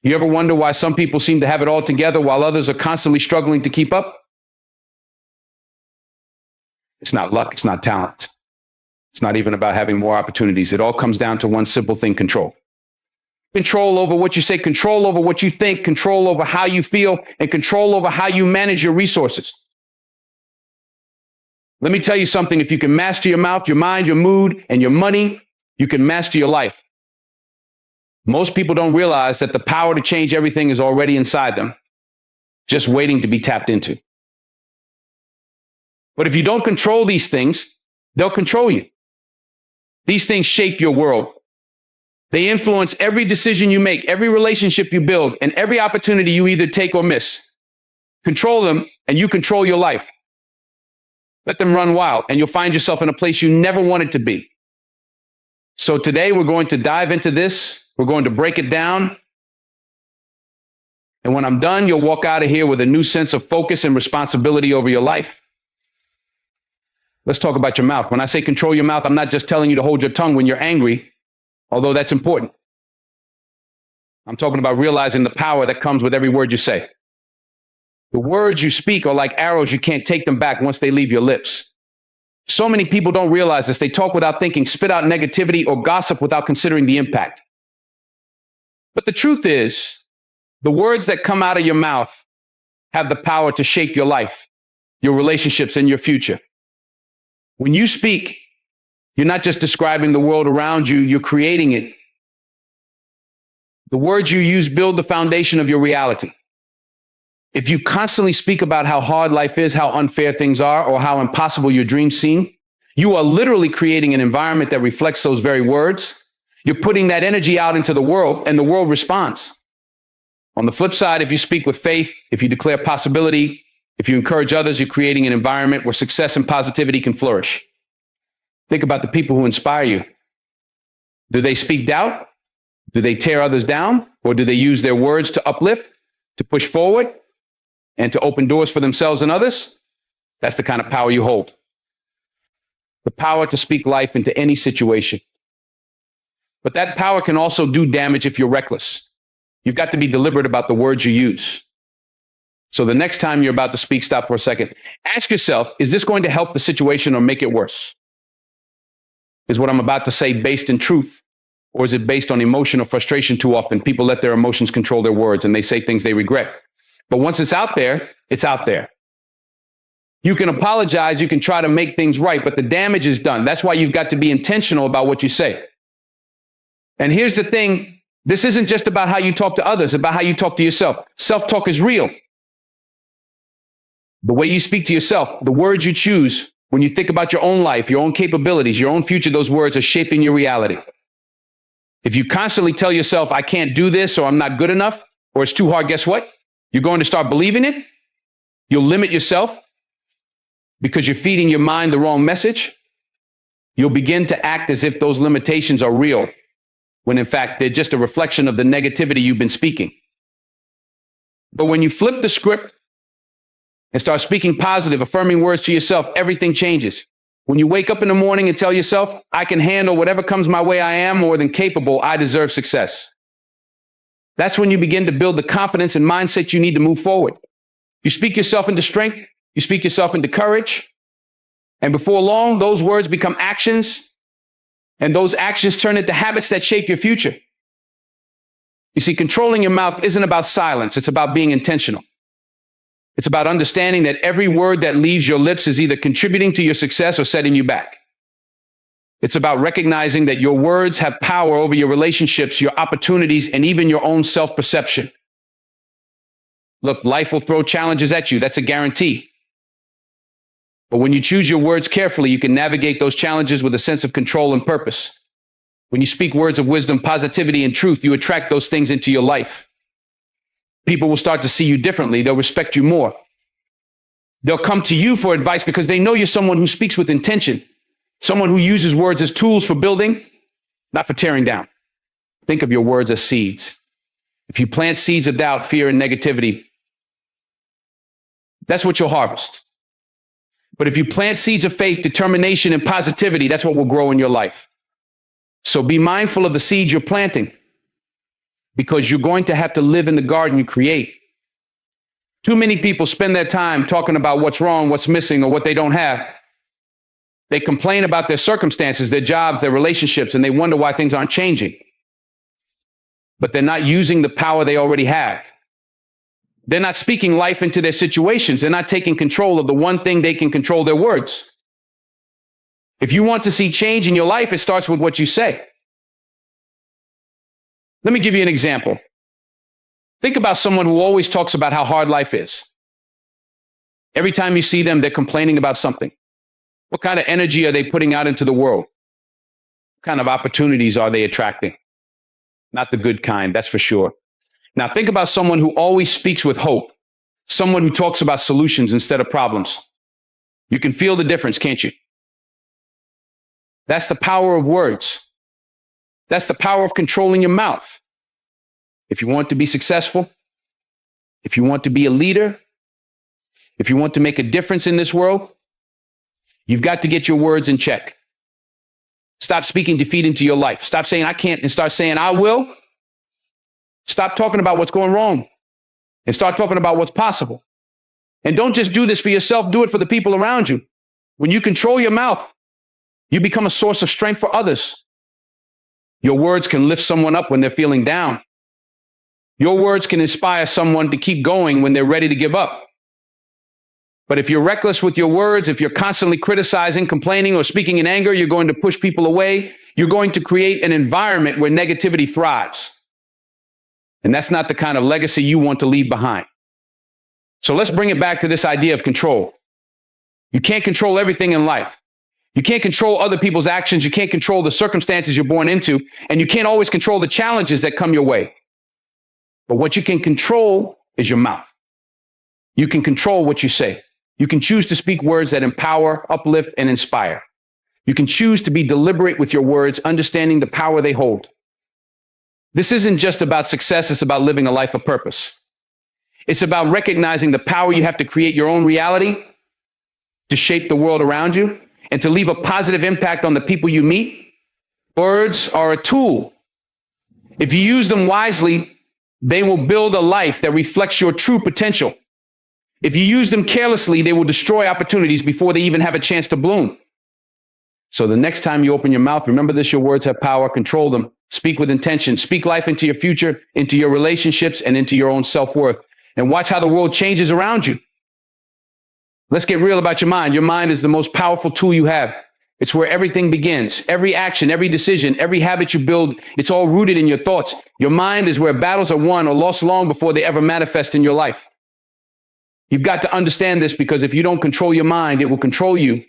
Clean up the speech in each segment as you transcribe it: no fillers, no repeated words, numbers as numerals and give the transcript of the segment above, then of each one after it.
You ever wonder why some people seem to have it all together while others are constantly struggling to keep up? It's not luck. It's not talent. It's not even about having more opportunities. It all comes down to one simple thing: control. Control over what you say, control over what you think, control over how you feel, and control over how you manage your resources. Let me tell you something. If you can master your mouth, your mind, your mood, and your money, you can master your life. Most people don't realize that the power to change everything is already inside them, just waiting to be tapped into. But if you don't control these things, they'll control you. These things shape your world. They influence every decision you make, every relationship you build, and every opportunity you either take or miss. Control them, and you control your life. Let them run wild, and you'll find yourself in a place you never wanted to be. So today, we're going to dive into this. We're going to break it down. And when I'm done, you'll walk out of here with a new sense of focus and responsibility over your life. Let's talk about your mouth. When I say control your mouth, I'm not just telling you to hold your tongue when you're angry, although that's important. I'm talking about realizing the power that comes with every word you say. The words you speak are like arrows. You can't take them back once they leave your lips. So many people don't realize this. They talk without thinking, spit out negativity, or gossip without considering the impact. But the truth is, the words that come out of your mouth have the power to shape your life, your relationships, and your future. When you speak, you're not just describing the world around you, you're creating it. The words you use build the foundation of your reality. If you constantly speak about how hard life is, how unfair things are, or how impossible your dreams seem, you are literally creating an environment that reflects those very words. You're putting that energy out into the world, and the world responds. On the flip side, if you speak with faith, if you declare possibility, if you encourage others, you're creating an environment where success and positivity can flourish. Think about the people who inspire you. Do they speak doubt? Do they tear others down? Or do they use their words to uplift, to push forward, and to open doors for themselves and others? That's the kind of power you hold. The power to speak life into any situation. But that power can also do damage if you're reckless. You've got to be deliberate about the words you use. So the next time you're about to speak, stop for a second. Ask yourself, is this going to help the situation or make it worse? Is what I'm about to say based in truth? Or is it based on emotion or frustration? Too often, people let their emotions control their words and they say things they regret. But once it's out there, it's out there. You can apologize, you can try to make things right, but the damage is done. That's why you've got to be intentional about what you say. And here's the thing, this isn't just about how you talk to others, it's about how you talk to yourself. Self-talk is real. The way you speak to yourself, the words you choose, when you think about your own life, your own capabilities, your own future, those words are shaping your reality. If you constantly tell yourself, I can't do this, or I'm not good enough, or it's too hard, guess what? You're going to start believing it. You'll limit yourself because you're feeding your mind the wrong message. You'll begin to act as if those limitations are real, when in fact, they're just a reflection of the negativity you've been speaking. But when you flip the script and start speaking positive, affirming words to yourself, everything changes. When you wake up in the morning and tell yourself, I can handle whatever comes my way, I am more than capable, I deserve success. That's when you begin to build the confidence and mindset you need to move forward. You speak yourself into strength, you speak yourself into courage, and before long, those words become actions, and those actions turn into habits that shape your future. You see, controlling your mouth isn't about silence, it's about being intentional. It's about understanding that every word that leaves your lips is either contributing to your success or setting you back. It's about recognizing that your words have power over your relationships, your opportunities, and even your own self-perception. Look, life will throw challenges at you. That's a guarantee. But when you choose your words carefully, you can navigate those challenges with a sense of control and purpose. When you speak words of wisdom, positivity, and truth, you attract those things into your life. People will start to see you differently. They'll respect you more. They'll come to you for advice because they know you're someone who speaks with intention, someone who uses words as tools for building, not for tearing down. Think of your words as seeds. If you plant seeds of doubt, fear, and negativity, that's what you'll harvest. But if you plant seeds of faith, determination, and positivity, that's what will grow in your life. So be mindful of the seeds you're planting. because you're going to have to live in the garden you create. Too many people spend their time talking about what's wrong, what's missing, or what they don't have. They complain about their circumstances, their jobs, their relationships, and they wonder why things aren't changing. But they're not using the power they already have. They're not speaking life into their situations. They're not taking control of the one thing they can control, their words. If you want to see change in your life, it starts with what you say. Let me give you an example. Think about someone who always talks about how hard life is. Every time you see them, they're complaining about something. What kind of energy are they putting out into the world? What kind of opportunities are they attracting? Not the good kind, that's for sure. Now think about someone who always speaks with hope, someone who talks about solutions instead of problems. You can feel the difference, can't you? That's the power of words. That's the power of controlling your mouth. If you want to be successful, if you want to be a leader, if you want to make a difference in this world, you've got to get your words in check. Stop speaking defeat into your life. Stop saying I can't and start saying I will. Stop talking about what's going wrong and start talking about what's possible. And don't just do this for yourself, do it for the people around you. When you control your mouth, you become a source of strength for others. Your words can lift someone up when they're feeling down. Your words can inspire someone to keep going when they're ready to give up. But if you're reckless with your words, if you're constantly criticizing, complaining, or speaking in anger, you're going to push people away. You're going to create an environment where negativity thrives. And that's not the kind of legacy you want to leave behind. So let's bring it back to this idea of control. You can't control everything in life. You can't control other people's actions. You can't control the circumstances you're born into. And you can't always control the challenges that come your way. But what you can control is your mouth. You can control what you say. You can choose to speak words that empower, uplift, and inspire. You can choose to be deliberate with your words, understanding the power they hold. This isn't just about success, it's about living a life of purpose. It's about recognizing the power you have to create your own reality, to shape the world around you, and to leave a positive impact on the people you meet. Words are a tool. If you use them wisely, they will build a life that reflects your true potential. If you use them carelessly, they will destroy opportunities before they even have a chance to bloom. So the next time you open your mouth, remember this, your words have power, control them, speak with intention, speak life into your future, into your relationships, and into your own self-worth. And watch how the world changes around you. Let's get real about your mind. Your mind is the most powerful tool you have. It's where everything begins. Every action, every decision, every habit you build, it's all rooted in your thoughts. Your mind is where battles are won or lost long before they ever manifest in your life. You've got to understand this, because if you don't control your mind, it will control you.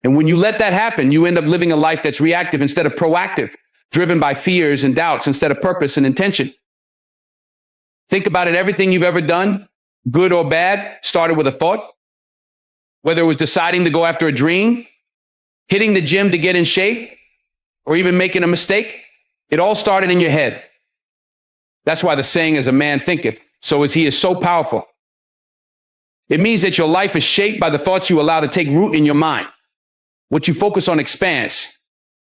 And when you let that happen, you end up living a life that's reactive instead of proactive, driven by fears and doubts instead of purpose and intention. Think about it. Everything you've ever done, good or bad, started with a thought. Whether it was deciding to go after a dream, hitting the gym to get in shape, or even making a mistake, it all started in your head. That's why the saying, as a man thinketh, so is he, is so powerful. It means that your life is shaped by the thoughts you allow to take root in your mind. What you focus on expands.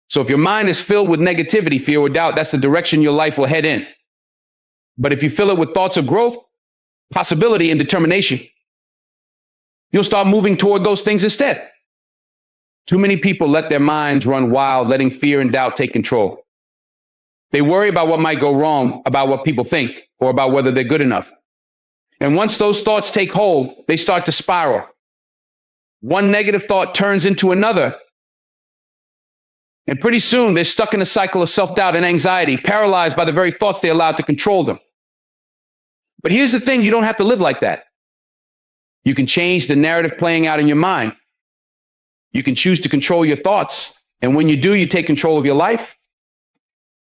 So if your mind is filled with negativity, fear, or doubt, that's the direction your life will head in. But if you fill it with thoughts of growth, possibility, and determination, you'll start moving toward those things instead. Too many people let their minds run wild, letting fear and doubt take control. They worry about what might go wrong, about what people think, or about whether they're good enough. And once those thoughts take hold, they start to spiral. One negative thought turns into another. And pretty soon, they're stuck in a cycle of self-doubt and anxiety, paralyzed by the very thoughts they allowed to control them. But here's the thing, you don't have to live like that. You can change the narrative playing out in your mind. You can choose to control your thoughts. And when you do, you take control of your life.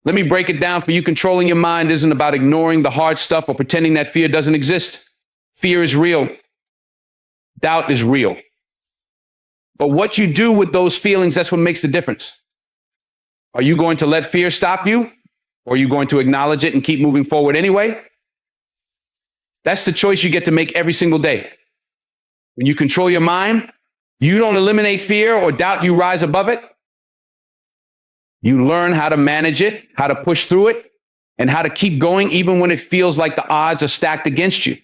Let me break it down for you. Controlling your mind isn't about ignoring the hard stuff or pretending that fear doesn't exist. Fear is real. Doubt is real. But what you do with those feelings, that's what makes the difference. Are you going to let fear stop you? Or are you going to acknowledge it and keep moving forward anyway? That's the choice you get to make every single day. When you control your mind, you don't eliminate fear or doubt, you rise above it. You learn how to manage it, how to push through it, and how to keep going even when it feels like the odds are stacked against you.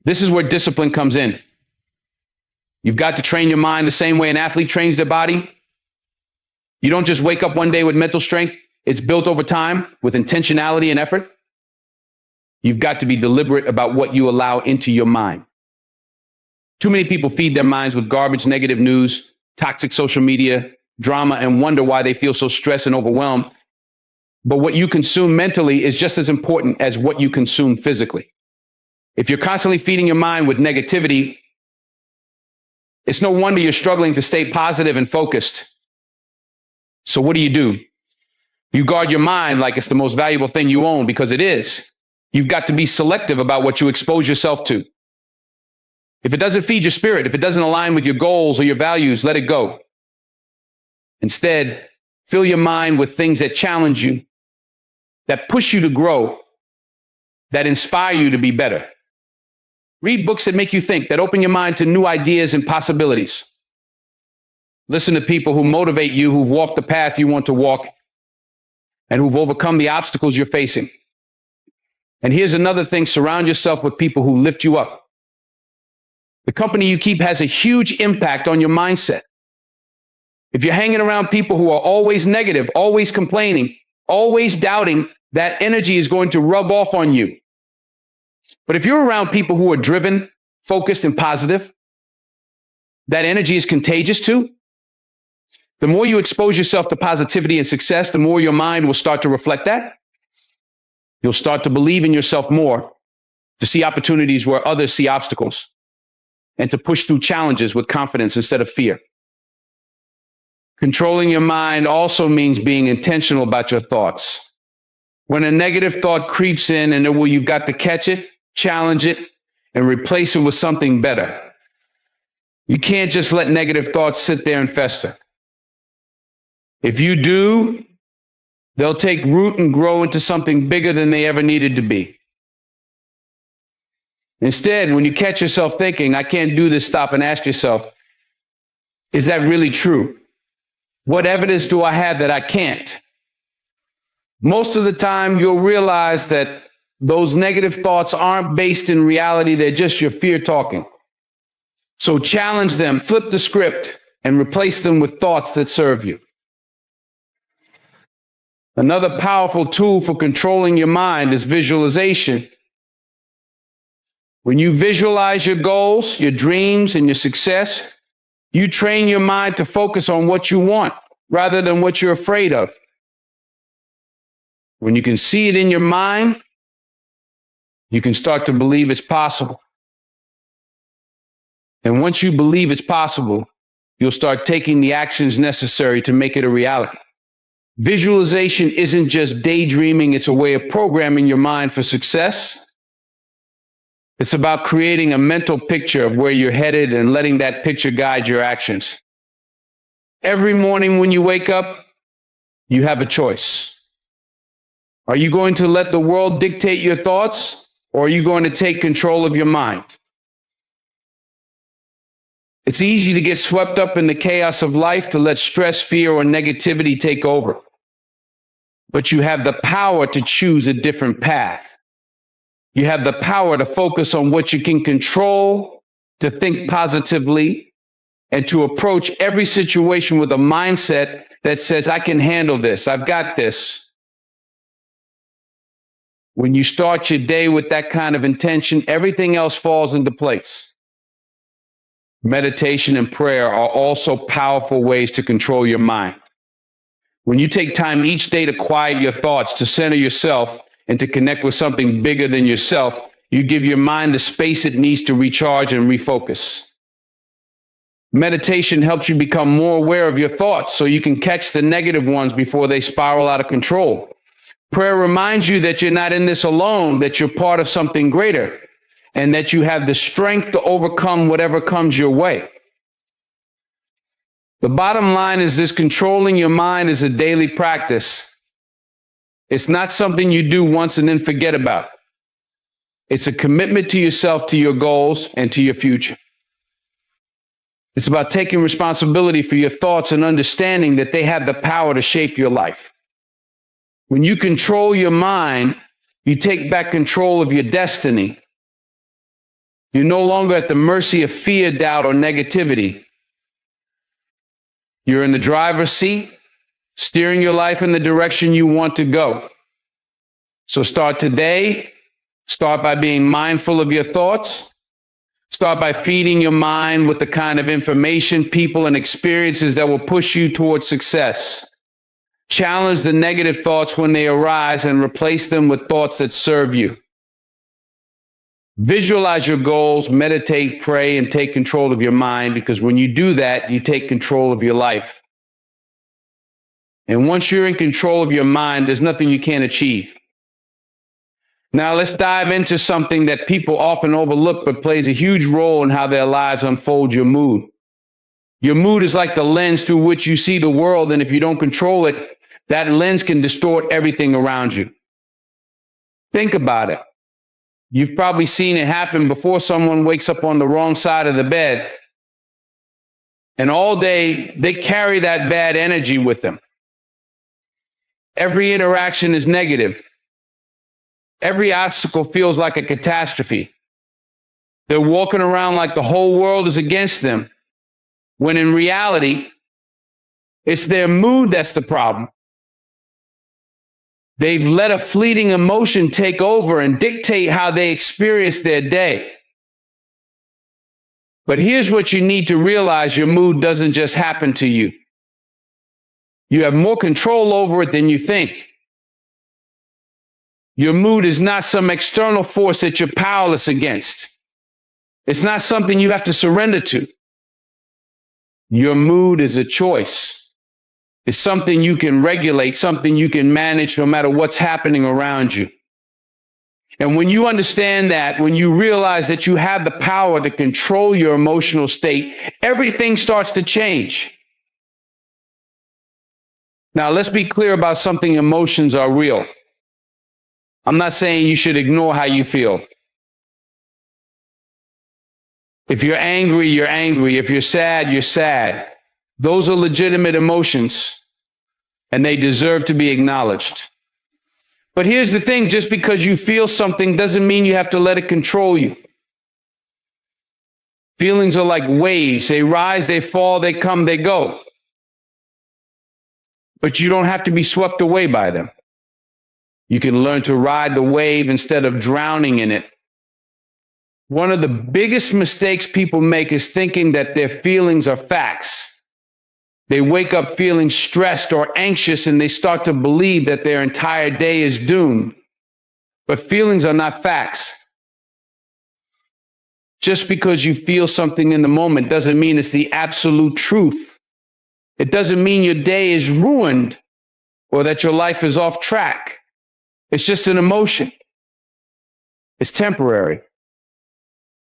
This is where discipline comes in. You've got to train your mind the same way an athlete trains their body. You don't just wake up one day with mental strength. It's built over time with intentionality and effort. You've got to be deliberate about what you allow into your mind. Too many people feed their minds with garbage, negative news, toxic social media, drama, and wonder why they feel so stressed and overwhelmed. But what you consume mentally is just as important as what you consume physically. If you're constantly feeding your mind with negativity, it's no wonder you're struggling to stay positive and focused. So what do? You guard your mind like it's the most valuable thing you own, because it is. You've got to be selective about what you expose yourself to. If it doesn't feed your spirit, if it doesn't align with your goals or your values, let it go. Instead, fill your mind with things that challenge you, that push you to grow, that inspire you to be better. Read books that make you think, that open your mind to new ideas and possibilities. Listen to people who motivate you, who've walked the path you want to walk, and who've overcome the obstacles you're facing. And here's another thing: surround yourself with people who lift you up. The company you keep has a huge impact on your mindset. If you're hanging around people who are always negative, always complaining, always doubting, that energy is going to rub off on you. But if you're around people who are driven, focused, and positive, that energy is contagious too. The more you expose yourself to positivity and success, the more your mind will start to reflect that. You'll start to believe in yourself more, to see opportunities where others see obstacles, and to push through challenges with confidence instead of fear. Controlling your mind also means being intentional about your thoughts. When a negative thought creeps in, you've got to catch it, challenge it, and replace it with something better. You can't just let negative thoughts sit there and fester. If you do, they'll take root and grow into something bigger than they ever needed to be. Instead, when you catch yourself thinking, I can't do this, stop and ask yourself, is that really true? What evidence do I have that I can't? Most of the time, you'll realize that those negative thoughts aren't based in reality. They're just your fear talking. So challenge them, flip the script, and replace them with thoughts that serve you. Another powerful tool for controlling your mind is visualization. When you visualize your goals, your dreams, and your success, you train your mind to focus on what you want rather than what you're afraid of. When you can see it in your mind, you can start to believe it's possible. And once you believe it's possible, you'll start taking the actions necessary to make it a reality. Visualization isn't just daydreaming, it's a way of programming your mind for success. It's about creating a mental picture of where you're headed and letting that picture guide your actions. Every morning when you wake up, you have a choice. Are you going to let the world dictate your thoughts, or are you going to take control of your mind? It's easy to get swept up in the chaos of life, to let stress, fear, or negativity take over. But you have the power to choose a different path. You have the power to focus on what you can control, to think positively, and to approach every situation with a mindset that says, I can handle this, I've got this. When you start your day with that kind of intention, everything else falls into place. Meditation and prayer are also powerful ways to control your mind. When you take time each day to quiet your thoughts, to center yourself, and to connect with something bigger than yourself, you give your mind the space it needs to recharge and refocus. Meditation helps you become more aware of your thoughts so you can catch the negative ones before they spiral out of control. Prayer reminds you that you're not in this alone, that you're part of something greater, and that you have the strength to overcome whatever comes your way. The bottom line is this: controlling your mind is a daily practice. It's not something you do once and then forget about. It's a commitment to yourself, to your goals, and to your future. It's about taking responsibility for your thoughts and understanding that they have the power to shape your life. When you control your mind, you take back control of your destiny. You're no longer at the mercy of fear, doubt, or negativity. You're in the driver's seat, steering your life in the direction you want to go. So start today. Start by being mindful of your thoughts. Start by feeding your mind with the kind of information, people, and experiences that will push you towards success. Challenge the negative thoughts when they arise and replace them with thoughts that serve you. Visualize your goals, meditate, pray, and take control of your mind, because when you do that, you take control of your life. And once you're in control of your mind, there's nothing you can't achieve. Now let's dive into something that people often overlook but plays a huge role in how their lives unfold: your mood. Your mood is like the lens through which you see the world, and if you don't control it, that lens can distort everything around you. Think about it. You've probably seen it happen before. Someone wakes up on the wrong side of the bed, and all day they carry that bad energy with them. Every interaction is negative. Every obstacle feels like a catastrophe. They're walking around like the whole world is against them, when in reality, it's their mood that's the problem. They've let a fleeting emotion take over and dictate how they experience their day. But here's what you need to realize: your mood doesn't just happen to you. You have more control over it than you think. Your mood is not some external force that you're powerless against. It's not something you have to surrender to. Your mood is a choice. It's something you can regulate, something you can manage no matter what's happening around you. And when you understand that, when you realize that you have the power to control your emotional state, everything starts to change. Now, let's be clear about something: emotions are real. I'm not saying you should ignore how you feel. If you're angry, you're angry. If you're sad, you're sad. Those are legitimate emotions, and they deserve to be acknowledged. But here's the thing: just because you feel something doesn't mean you have to let it control you. Feelings are like waves. They rise, they fall, they come, they go. But you don't have to be swept away by them. You can learn to ride the wave instead of drowning in it. One of the biggest mistakes people make is thinking that their feelings are facts. They wake up feeling stressed or anxious, and they start to believe that their entire day is doomed. But feelings are not facts. Just because you feel something in the moment doesn't mean it's the absolute truth. It doesn't mean your day is ruined or that your life is off track. It's just an emotion. It's temporary.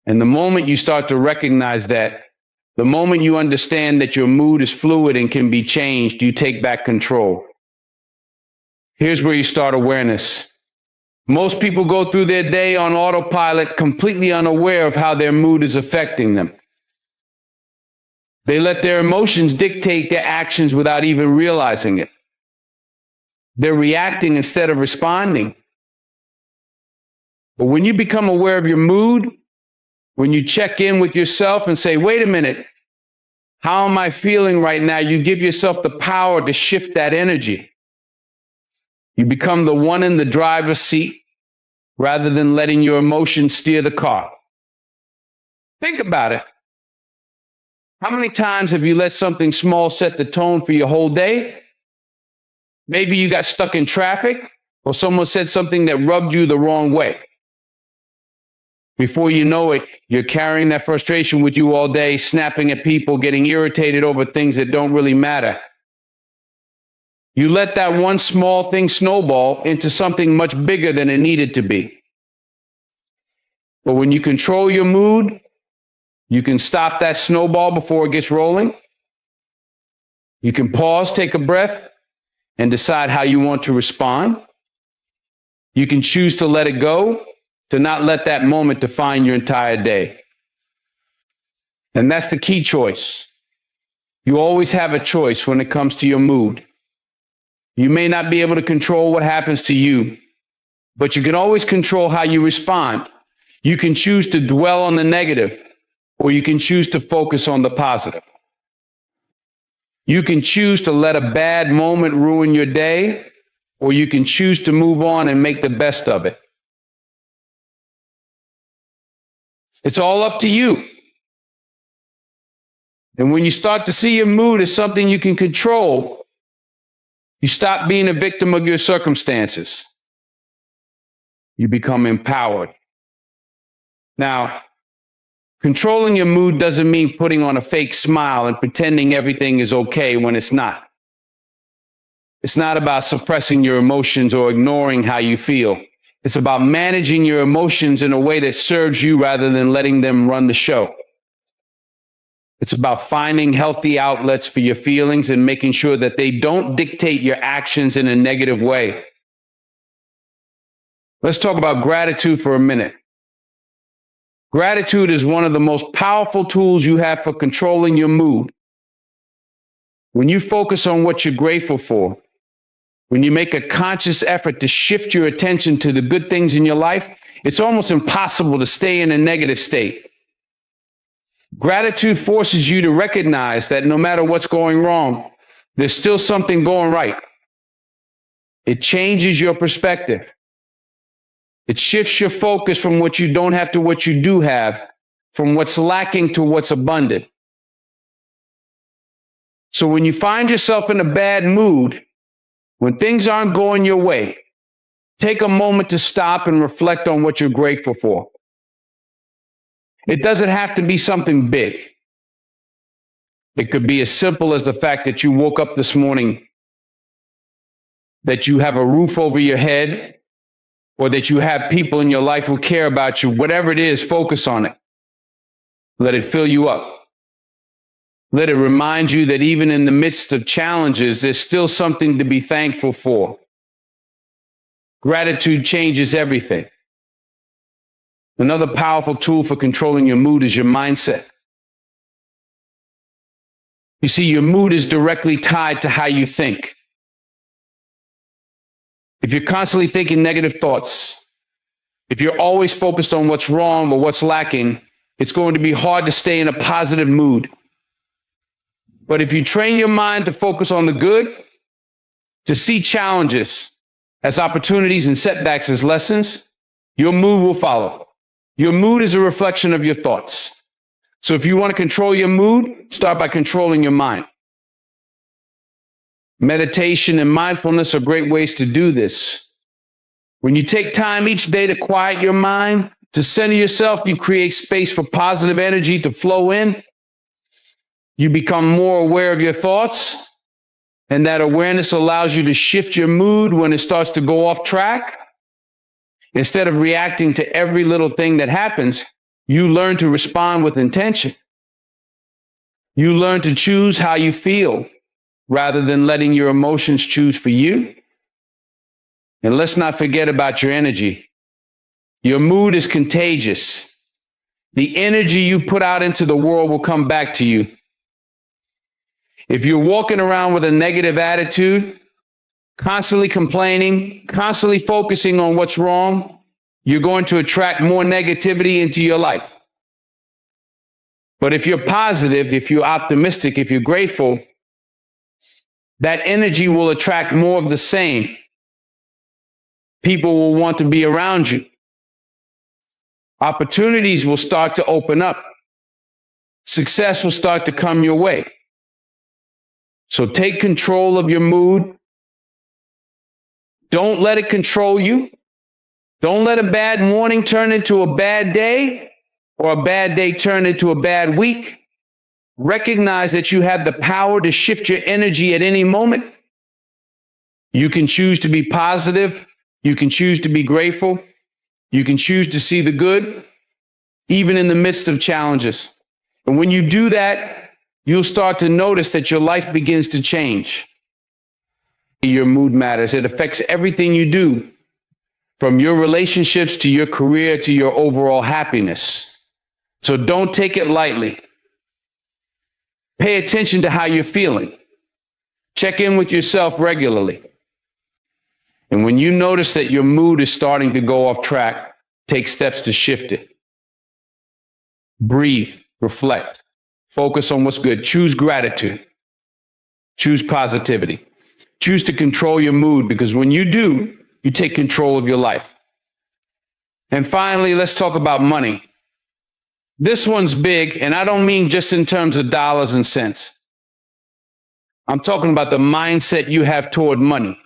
And the moment you start to recognize that, the moment you understand that your mood is fluid and can be changed, you take back control. Here's where you start awareness. Most people go through their day on autopilot, completely unaware of how their mood is affecting them. They let their emotions dictate their actions without even realizing it. They're reacting instead of responding. But when you become aware of your mood, when you check in with yourself and say, wait a minute, how am I feeling right now? You give yourself the power to shift that energy. You become the one in the driver's seat rather than letting your emotions steer the car. Think about it. How many times have you let something small set the tone for your whole day? Maybe you got stuck in traffic, or someone said something that rubbed you the wrong way. Before you know it, you're carrying that frustration with you all day, snapping at people, getting irritated over things that don't really matter. You let that one small thing snowball into something much bigger than it needed to be. But when you control your mood, you can stop that snowball before it gets rolling. You can pause, take a breath, and decide how you want to respond. You can choose to let it go, to not let that moment define your entire day. And that's the key choice. You always have a choice when it comes to your mood. You may not be able to control what happens to you, but you can always control how you respond. You can choose to dwell on the negative, or you can choose to focus on the positive. You can choose to let a bad moment ruin your day, or you can choose to move on and make the best of it. It's all up to you. And when you start to see your mood as something you can control, you stop being a victim of your circumstances. You become empowered. Now, controlling your mood doesn't mean putting on a fake smile and pretending everything is okay when it's not. It's not about suppressing your emotions or ignoring how you feel. It's about managing your emotions in a way that serves you rather than letting them run the show. It's about finding healthy outlets for your feelings and making sure that they don't dictate your actions in a negative way. Let's talk about gratitude for a minute. Gratitude is one of the most powerful tools you have for controlling your mood. When you focus on what you're grateful for, when you make a conscious effort to shift your attention to the good things in your life, it's almost impossible to stay in a negative state. Gratitude forces you to recognize that no matter what's going wrong, there's still something going right. It changes your perspective. It shifts your focus from what you don't have to what you do have, from what's lacking to what's abundant. So when you find yourself in a bad mood, when things aren't going your way, take a moment to stop and reflect on what you're grateful for. It doesn't have to be something big. It could be as simple as the fact that you woke up this morning, that you have a roof over your head, or that you have people in your life who care about you. Whatever it is, focus on it. Let it fill you up. Let it remind you that even in the midst of challenges, there's still something to be thankful for. Gratitude changes everything. Another powerful tool for controlling your mood is your mindset. You see, your mood is directly tied to how you think. If you're constantly thinking negative thoughts, if you're always focused on what's wrong or what's lacking, it's going to be hard to stay in a positive mood. But if you train your mind to focus on the good, to see challenges as opportunities and setbacks as lessons, your mood will follow. Your mood is a reflection of your thoughts. So if you want to control your mood, start by controlling your mind. Meditation and mindfulness are great ways to do this. When you take time each day to quiet your mind, to center yourself, you create space for positive energy to flow in. You become more aware of your thoughts, and that awareness allows you to shift your mood when it starts to go off track. Instead of reacting to every little thing that happens, you learn to respond with intention. You learn to choose how you feel rather than letting your emotions choose for you. And let's not forget about your energy. Your mood is contagious. The energy you put out into the world will come back to you. If you're walking around with a negative attitude, constantly complaining, constantly focusing on what's wrong, you're going to attract more negativity into your life. But if you're positive, if you're optimistic, if you're grateful, that energy will attract more of the same. People will want to be around you. Opportunities will start to open up. Success will start to come your way. So take control of your mood. Don't let it control you. Don't let a bad morning turn into a bad day, or a bad day turn into a bad week. Recognize that you have the power to shift your energy at any moment. You can choose to be positive. You can choose to be grateful. You can choose to see the good, even in the midst of challenges. And when you do that, you'll start to notice that your life begins to change. Your mood matters. It affects everything you do, from your relationships to your career to your overall happiness. So don't take it lightly. Pay attention to how you're feeling. Check in with yourself regularly. And when you notice that your mood is starting to go off track, take steps to shift it. Breathe, reflect, focus on what's good. Choose gratitude. Choose positivity. Choose to control your mood, because when you do, you take control of your life. And finally, let's talk about money. This one's big, and I don't mean just in terms of dollars and cents. I'm talking about the mindset you have toward money.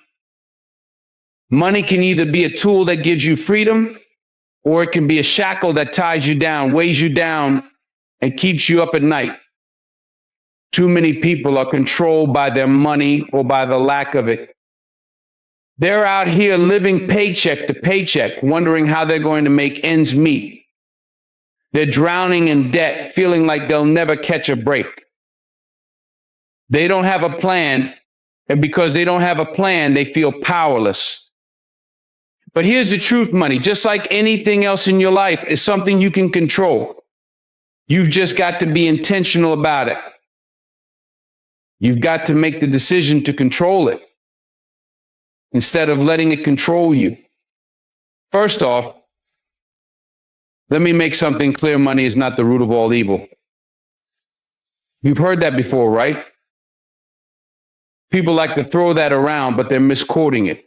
Money can either be a tool that gives you freedom, or it can be a shackle that ties you down, weighs you down, and keeps you up at night. Too many people are controlled by their money or by the lack of it. They're out here living paycheck to paycheck, wondering how they're going to make ends meet. They're drowning in debt, feeling like they'll never catch a break. They don't have a plan, and because they don't have a plan, they feel powerless. But here's the truth, money, just like anything else in your life, is something you can control. You've just got to be intentional about it. You've got to make the decision to control it instead of letting it control you. First off, let me make something clear. Money is not the root of all evil. You've heard that before, right? People like to throw that around, but they're misquoting it.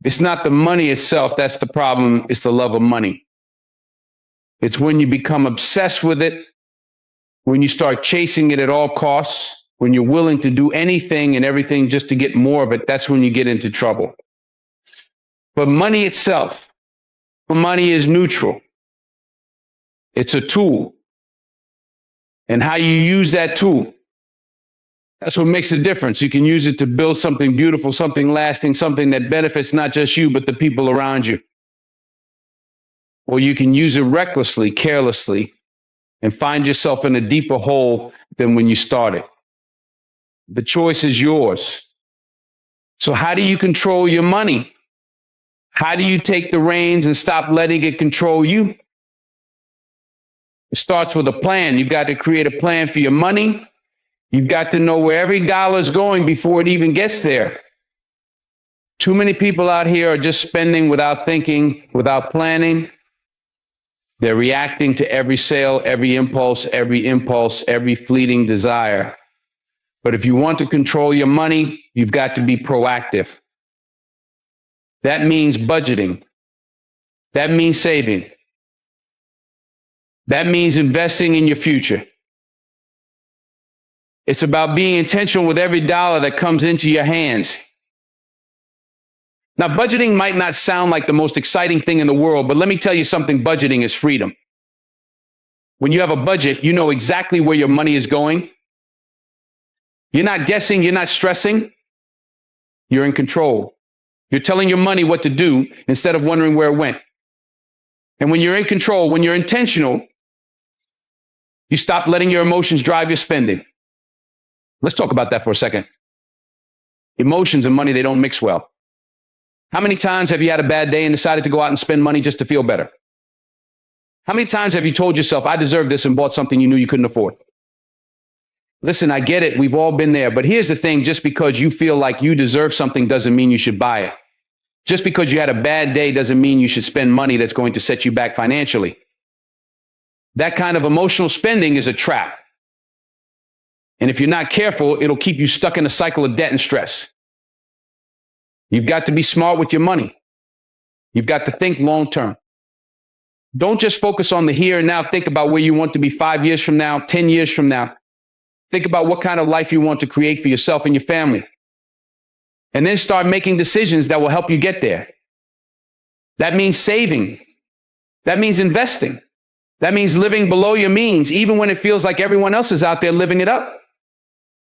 It's not the money itself that's the problem. It's the love of money. It's when you become obsessed with it, when you start chasing it at all costs, when you're willing to do anything and everything just to get more of it. That's when you get into trouble. But money itself, money is neutral. It's a tool. And how you use that tool, that's what makes a difference. You can use it to build something beautiful, something lasting, something that benefits not just you, but the people around you. Or you can use it recklessly, carelessly, and find yourself in a deeper hole than when you started. The choice is yours. So how do you control your money? How do you take the reins and stop letting it control you? It starts with a plan. You've got to create a plan for your money. You've got to know where every dollar is going before it even gets there. Too many people out here are just spending without thinking, without planning. They're reacting to every sale, every impulse, every fleeting desire. But if you want to control your money, you've got to be proactive. That means budgeting. That means saving. That means investing in your future. It's about being intentional with every dollar that comes into your hands. Now, budgeting might not sound like the most exciting thing in the world, but let me tell you something, budgeting is freedom. When you have a budget, you know exactly where your money is going. You're not guessing, you're not stressing. You're in control. You're telling your money what to do instead of wondering where it went. And when you're in control, when you're intentional, you stop letting your emotions drive your spending. Let's talk about that for a second. Emotions and money, they don't mix well. How many times have you had a bad day and decided to go out and spend money just to feel better? How many times have you told yourself, I deserve this, and bought something you knew you couldn't afford? Listen, I get it. We've all been there. But here's the thing. Just because you feel like you deserve something doesn't mean you should buy it. Just because you had a bad day doesn't mean you should spend money that's going to set you back financially. That kind of emotional spending is a trap. And if you're not careful, it'll keep you stuck in a cycle of debt and stress. You've got to be smart with your money. You've got to think long term. Don't just focus on the here and now. Think about where you want to be 5 years from now, 10 years from now. Think about what kind of life you want to create for yourself and your family. And then start making decisions that will help you get there. That means saving. That means investing. That means living below your means, even when it feels like everyone else is out there living it up.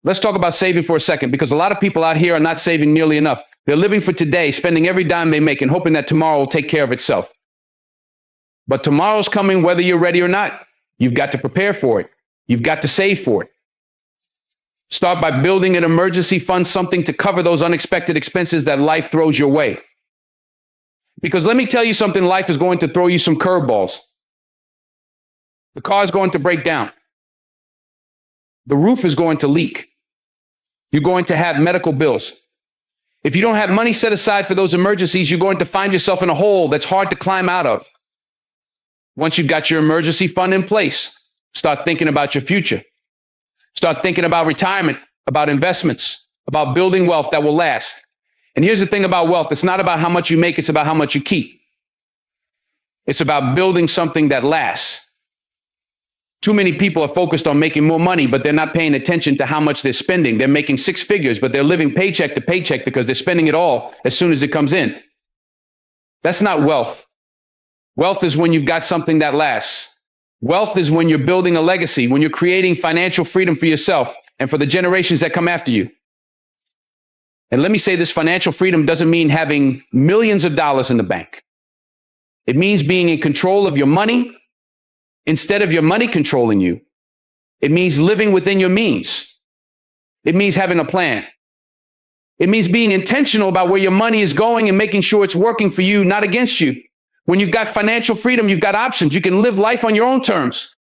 Let's talk about saving for a second, because a lot of people out here are not saving nearly enough. They're living for today, spending every dime they make and hoping that tomorrow will take care of itself. But tomorrow's coming whether you're ready or not. You've got to prepare for it. You've got to save for it. Start by building an emergency fund, something to cover those unexpected expenses that life throws your way. Because let me tell you something, life is going to throw you some curveballs. The car is going to break down. The roof is going to leak. You're going to have medical bills. If you don't have money set aside for those emergencies, you're going to find yourself in a hole that's hard to climb out of. Once you've got your emergency fund in place, start thinking about your future. Start thinking about retirement, about investments, about building wealth that will last. And here's the thing about wealth. It's not about how much you make. It's about how much you keep. It's about building something that lasts. Too many people are focused on making more money, but they're not paying attention to how much they're spending. They're making six figures, but they're living paycheck to paycheck because they're spending it all as soon as it comes in. That's not wealth. Wealth is when you've got something that lasts. Wealth is when you're building a legacy, when you're creating financial freedom for yourself and for the generations that come after you. And let me say this, financial freedom doesn't mean having millions of dollars in the bank. It means being in control of your money instead of your money controlling you. It means living within your means. It means having a plan. It means being intentional about where your money is going and making sure it's working for you, not against you. When you've got financial freedom, you've got options. You can live life on your own terms.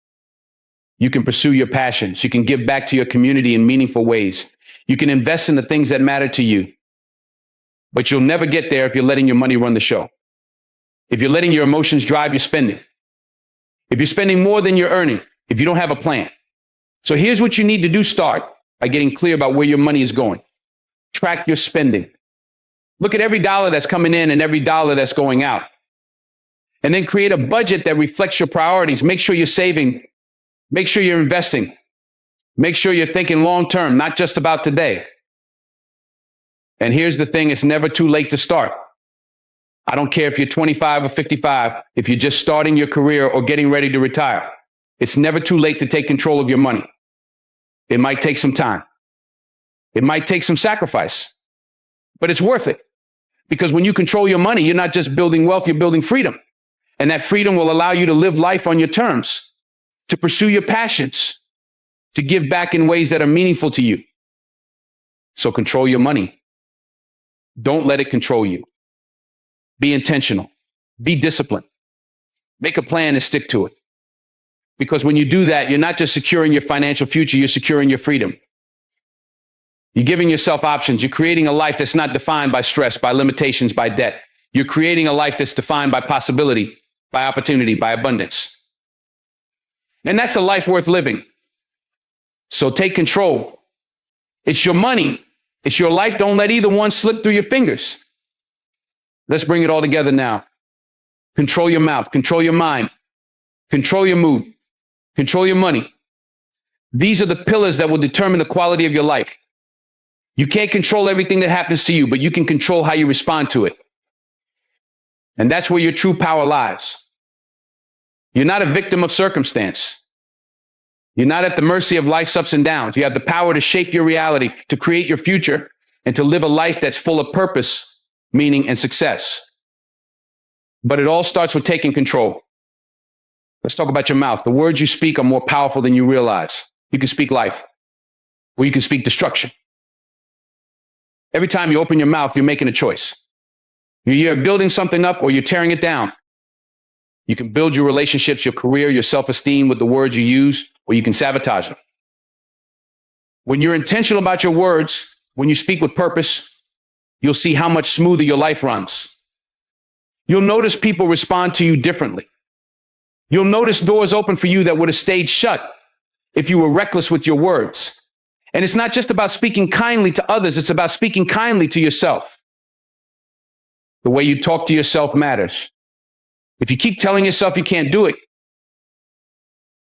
You can pursue your passions. You can give back to your community in meaningful ways. You can invest in the things that matter to you. But you'll never get there if you're letting your money run the show. If you're letting your emotions drive your spending. If you're spending more than you're earning. If you don't have a plan. So here's what you need to do. Start by getting clear about where your money is going. Track your spending. Look at every dollar that's coming in and every dollar that's going out. And then create a budget that reflects your priorities. Make sure you're saving. Make sure you're investing. Make sure you're thinking long term, not just about today. And here's the thing, it's never too late to start. I don't care if you're 25 or 55, if you're just starting your career or getting ready to retire. It's never too late to take control of your money. It might take some time. It might take some sacrifice, but it's worth it. Because when you control your money, you're not just building wealth, you're building freedom. And that freedom will allow you to live life on your terms, to pursue your passions, to give back in ways that are meaningful to you. So control your money. Don't let it control you. Be intentional. Be disciplined. Make a plan and stick to it. Because when you do that, you're not just securing your financial future, you're securing your freedom. You're giving yourself options. You're creating a life that's not defined by stress, by limitations, by debt. You're creating a life that's defined by possibility, by opportunity, by abundance. And that's a life worth living. So take control. It's your money. It's your life. Don't let either one slip through your fingers. Let's bring it all together now. Control your mouth. Control your mind. Control your mood. Control your money. These are the pillars that will determine the quality of your life. You can't control everything that happens to you, but you can control how you respond to it. And that's where your true power lies. You're not a victim of circumstance. You're not at the mercy of life's ups and downs. You have the power to shape your reality, to create your future, and to live a life that's full of purpose, meaning, and success. But it all starts with taking control. Let's talk about your mouth. The words you speak are more powerful than you realize. You can speak life, or you can speak destruction. Every time you open your mouth, you're making a choice. You're building something up or you're tearing it down. You can build your relationships, your career, your self-esteem with the words you use, or you can sabotage them. When you're intentional about your words, when you speak with purpose, you'll see how much smoother your life runs. You'll notice people respond to you differently. You'll notice doors open for you that would have stayed shut if you were reckless with your words. And it's not just about speaking kindly to others, it's about speaking kindly to yourself. The way you talk to yourself matters. If you keep telling yourself you can't do it,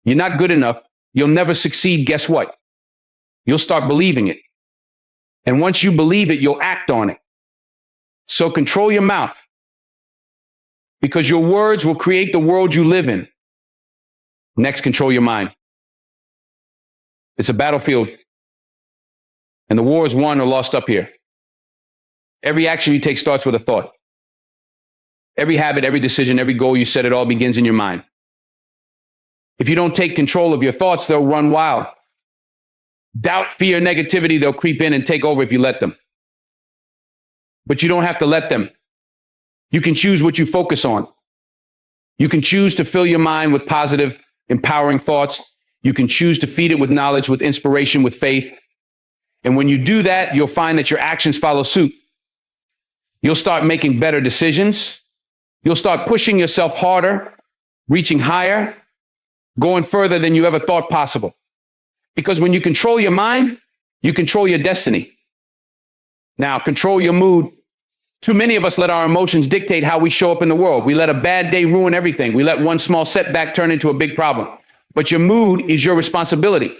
you're not good enough, you'll never succeed, guess what? You'll start believing it. And once you believe it, you'll act on it. So control your mouth, because your words will create the world you live in. Next, control your mind. It's a battlefield, and the war is won or lost up here. Every action you take starts with a thought. Every habit, every decision, every goal you set, it all begins in your mind. If you don't take control of your thoughts, they'll run wild. Doubt, fear, negativity, they'll creep in and take over if you let them. But you don't have to let them. You can choose what you focus on. You can choose to fill your mind with positive, empowering thoughts. You can choose to feed it with knowledge, with inspiration, with faith. And when you do that, you'll find that your actions follow suit. You'll start making better decisions. You'll start pushing yourself harder, reaching higher, going further than you ever thought possible. Because when you control your mind, you control your destiny. Now, control your mood. Too many of us let our emotions dictate how we show up in the world. We let a bad day ruin everything. We let one small setback turn into a big problem. But your mood is your responsibility.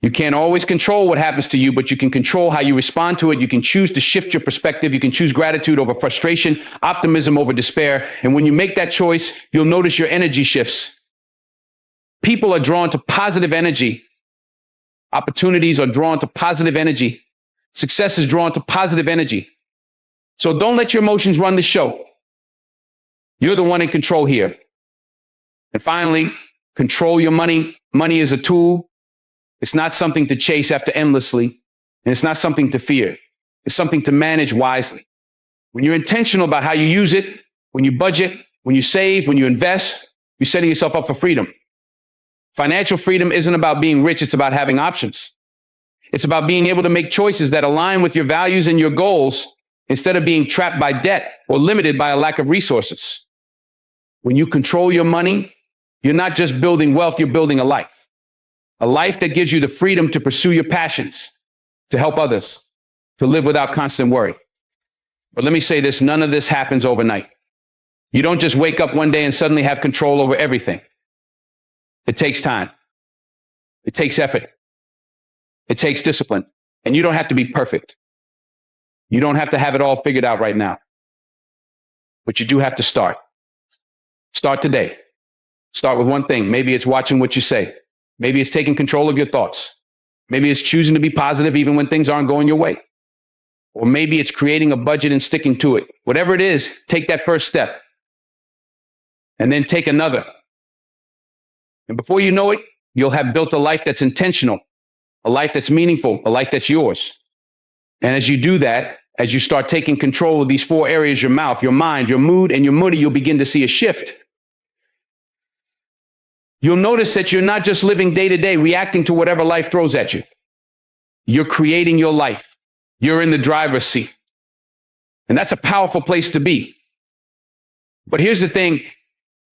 You can't always control what happens to you, but you can control how you respond to it. You can choose to shift your perspective. You can choose gratitude over frustration, optimism over despair. And when you make that choice, you'll notice your energy shifts. People are drawn to positive energy. Opportunities are drawn to positive energy. Success is drawn to positive energy. So don't let your emotions run the show. You're the one in control here. And finally, control your money. Money is a tool. It's not something to chase after endlessly, and it's not something to fear. It's something to manage wisely. When you're intentional about how you use it, when you budget, when you save, when you invest, you're setting yourself up for freedom. Financial freedom isn't about being rich. It's about having options. It's about being able to make choices that align with your values and your goals instead of being trapped by debt or limited by a lack of resources. When you control your money, you're not just building wealth, you're building a life that gives you the freedom to pursue your passions, to help others, to live without constant worry. But let me say this, none of this happens overnight. You don't just wake up one day and suddenly have control over everything. It takes time. It takes effort. It takes discipline. And you don't have to be perfect. You don't have to have it all figured out right now. But you do have to start. Start today. Start with one thing. Maybe it's watching what you say. Maybe it's taking control of your thoughts. Maybe it's choosing to be positive even when things aren't going your way. Or maybe it's creating a budget and sticking to it. Whatever it is, take that first step. And then take another. And before you know it, you'll have built a life that's intentional, a life that's meaningful, a life that's yours. And as you do that, as you start taking control of these 4 areas, your mouth, your mind, your mood, and your moody, you'll begin to see a shift. You'll notice that you're not just living day to day, reacting to whatever life throws at you. You're creating your life. You're in the driver's seat. And that's a powerful place to be. But here's the thing.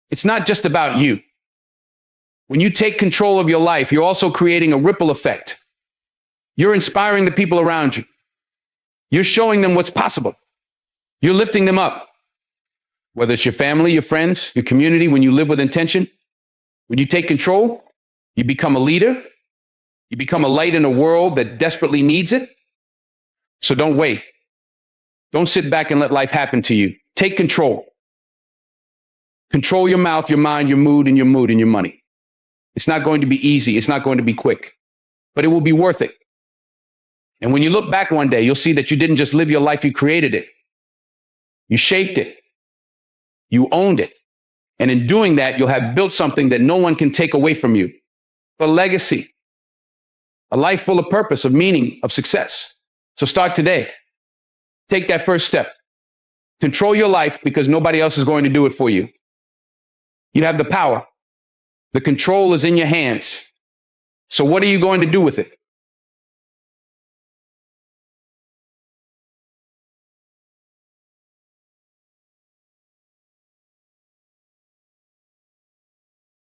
It's not just about you. When you take control of your life, you're also creating a ripple effect. You're inspiring the people around you. You're showing them what's possible. You're lifting them up. Whether it's your family, your friends, your community, when you live with intention, when you take control, you become a leader. You become a light in a world that desperately needs it. So don't wait. Don't sit back and let life happen to you. Take control. Control your mouth, your mind, your mood, and your money. It's not going to be easy. It's not going to be quick, but it will be worth it. And when you look back one day, you'll see that you didn't just live your life, you created it. You shaped it. You owned it. And in doing that, you'll have built something that no one can take away from you. A legacy, a life full of purpose, of meaning, of success. So start today. Take that first step. Control your life because nobody else is going to do it for you. You have the power. The control is in your hands. So what are you going to do with it?